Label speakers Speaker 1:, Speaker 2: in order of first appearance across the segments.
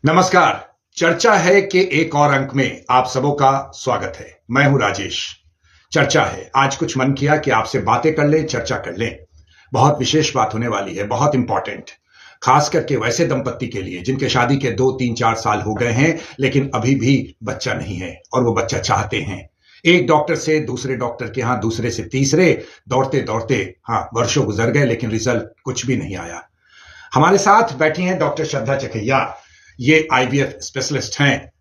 Speaker 1: नमस्कार। चर्चा है कि एक और अंक में आप सबों का स्वागत है। मैं हूं राजेश। चर्चा है, आज कुछ मन किया कि आपसे बातें कर लें, चर्चा कर लें। बहुत विशेष बात होने वाली है, बहुत इंपॉर्टेंट, खास करके वैसे दंपत्ति के लिए जिनके शादी के 2-3-4 साल हो गए हैं लेकिन अभी भी बच्चा नहीं है और वो बच्चा चाहते हैं। एक डॉक्टर से दूसरे डॉक्टर के यहां, दूसरे से तीसरे, दौड़ते दौड़ते वर्षों गुजर गए लेकिन रिजल्ट कुछ भी नहीं आया। हमारे साथ बैठी हैं डॉक्टर श्रद्धा चकैया। ये आईवीएफ स्पेशलिस्ट हैं।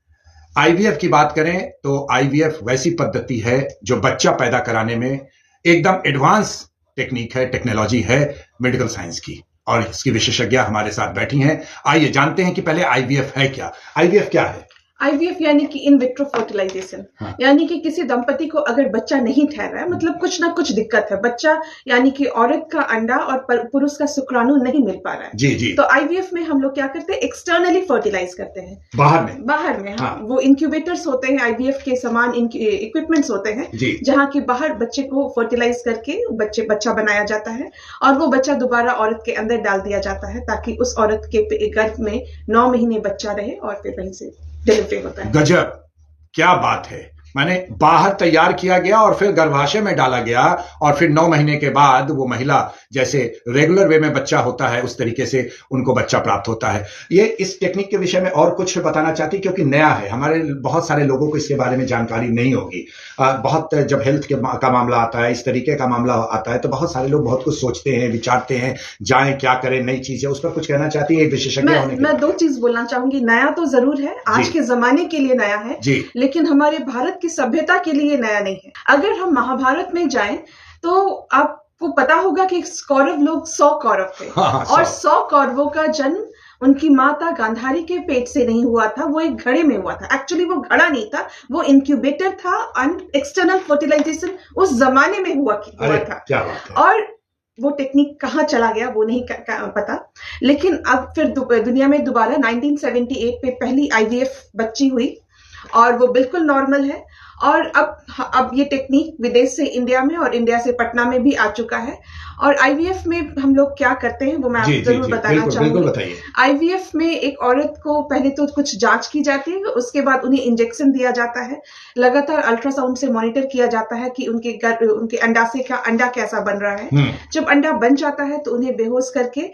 Speaker 1: आईवीएफ की बात करें तो आईवीएफ वैसी पद्धति है जो बच्चा पैदा कराने में एकदम एडवांस टेक्निक है, टेक्नोलॉजी है मेडिकल साइंस की, और इसकी विशेषज्ञ हमारे साथ बैठी हैं। आइए जानते हैं कि पहले आईवीएफ है क्या। आईवीएफ क्या है?
Speaker 2: आईवीएफ यानी कि इन विट्रो फर्टिलाइजेशन, यानी कि किसी दंपति को अगर बच्चा नहीं ठहरा है, मतलब कुछ ना कुछ दिक्कत है, बच्चा यानी कि औरत का अंडा और पुरुष का शुक्राणु नहीं मिल पा रहा है।
Speaker 1: जी जी।
Speaker 2: तो आईवीएफ में हम लोग क्या करते हैं, एक्सटर्नली फर्टिलाइज करते हैं, बाहर में हाँ। वो इंक्यूबेटर्स होते हैं, आईवीएफ के समान इक्विपमेंट्स होते हैं जहाँ की बाहर बच्चे को फर्टिलाइज करके बच्चा बनाया जाता है और वो बच्चा दोबारा औरत के अंदर डाल दिया जाता है ताकि उस औरत के गर्भ में 9 महीने बच्चा रहे और फिर वहीं से डिलीवरी होता है।
Speaker 1: गजब, क्या बात है। माने बाहर तैयार किया गया और फिर गर्भाशय में डाला गया और फिर 9 महीने के बाद वो महिला जैसे रेगुलर वे में बच्चा होता है उस तरीके से उनको बच्चा प्राप्त होता है। ये इस टेक्निक के विषय में और कुछ बताना चाहती क्योंकि नया है, हमारे बहुत सारे लोगों को इसके बारे में जानकारी नहीं होगी। बहुत जब हेल्थ का मामला आता है, इस तरीके का मामला आता है तो बहुत सारे लोग बहुत कुछ सोचते हैं, विचारते हैं, जाएं क्या करें, नई चीजें, उस पर कुछ कहना चाहती है एक विशेषज्ञ होने
Speaker 2: मैं 2 चीज बोलना चाहूंगी। नया तो जरूर है, आज के जमाने के लिए नया है, लेकिन हमारे भारत की सभ्यता के लिए नया नहीं है। अगर हम महाभारत में जाएं तो आपको पता होगा कि कौरव लोग 100 कौरव थे और 100 कौरवों का जन्म उनकी माता गांधारी के पेट से नहीं हुआ था, वो एक घड़े में हुआ था। एक्चुअली वो घड़ा नहीं था, वो इंक्यूबेटर था। एक्सटर्नल फर्टिलाइजेशन उस जमाने में हुआ था और वो टेक्निक कहाँ चला गया वो नहीं पता। लेकिन अब फिर दुनिया में दोबारा 1978 पे पहली आईवीएफ बच्ची हुई और वो बिल्कुल नॉर्मल है। और अब ये टेक्निक विदेश से इंडिया में और इंडिया से पटना में भी आ चुका है। और आईवीएफ में हम लोग क्या करते हैं वो मैं आपको जरूर बताना चाहूंगी। आईवीएफ में एक औरत को पहले तो कुछ जांच की जाती है, उसके बाद उन्हें इंजेक्शन दिया जाता है, लगातार अल्ट्रासाउंड से मॉनिटर किया जाता है कि उनके अंडा कैसा बन रहा है। जब अंडा बन जाता है तो उन्हें बेहोश करके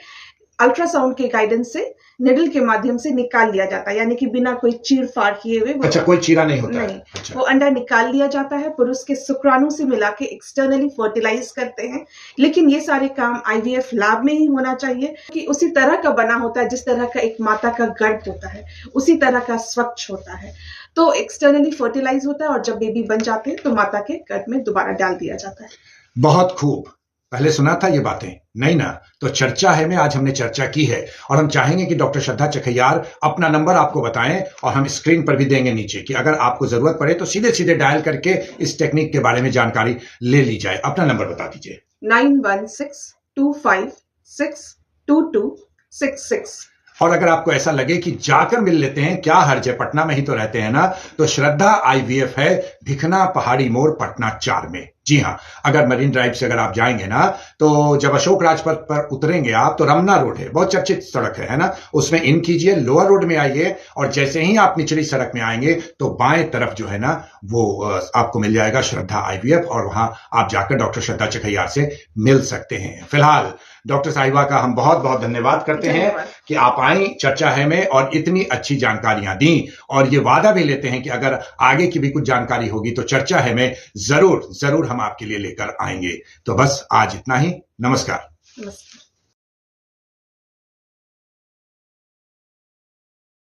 Speaker 2: अल्ट्रासाउंड के गाइडेंस से निडल के माध्यम से निकाल लिया जाता है, यानी कि बिना कोई चीर फाड़ किए हुए।
Speaker 1: अच्छा, कोई चीरा नहीं होता
Speaker 2: नहीं। अच्छा। वो अंडा निकाल लिया जाता है, पुरुष के शुक्राणु से मिला के एक्सटर्नली फर्टिलाइज करते हैं। लेकिन ये सारे काम आईवीएफ लैब में ही होना चाहिए कि उसी तरह का बना होता है जिस तरह का एक माता का गर्भ होता है, उसी तरह का स्वच्छ होता है। तो एक्सटर्नली फर्टिलाइज होता है और जब बेबी बन जाते हैं तो माता के गर्भ में दोबारा डाल दिया जाता है।
Speaker 1: बहुत खूब। पहले सुना था ये बातें नहीं ना, तो चर्चा है में आज हमने चर्चा की है और हम चाहेंगे कि डॉक्टर श्रद्धा चकैयार अपना नंबर आपको बताएं और हम स्क्रीन पर भी देंगे नीचे कि अगर आपको जरूरत पड़े तो सीधे सीधे डायल करके इस टेक्निक के बारे में जानकारी ले ली जाए। अपना नंबर बता दीजिए।
Speaker 2: 9162562266।
Speaker 1: और अगर आपको ऐसा लगे कि जाकर मिल लेते हैं, क्या हर्ज है, पटना में ही तो रहते हैं ना, तो श्रद्धा आईवीएफ है भिखना पहाड़ी मोड़ पटना 4 में। जी हाँ, अगर मरीन ड्राइव से अगर आप जाएंगे ना तो जब अशोक राजपथ पर उतरेंगे आप तो रमना रोड है, बहुत चर्चित सड़क है ना, उसमें इन कीजिए, लोअर रोड में आइए और जैसे ही आप निचली सड़क में आएंगे तो बाएं तरफ जो है ना वो आपको मिल जाएगा श्रद्धा आईवीएफ और वहां आप जाकर डॉक्टर श्रद्धा चकैयार से मिल सकते हैं। फिलहाल डॉक्टर साहिबा का हम बहुत बहुत धन्यवाद करते हैं कि आप आई चर्चा है में और इतनी अच्छी जानकारियां दी, और ये वादा भी लेते हैं कि अगर आगे की भी कुछ जानकारी होगी तो चर्चा है में जरूर हम आपके लिए लेकर आएंगे। तो बस आज इतना ही। नमस्कार।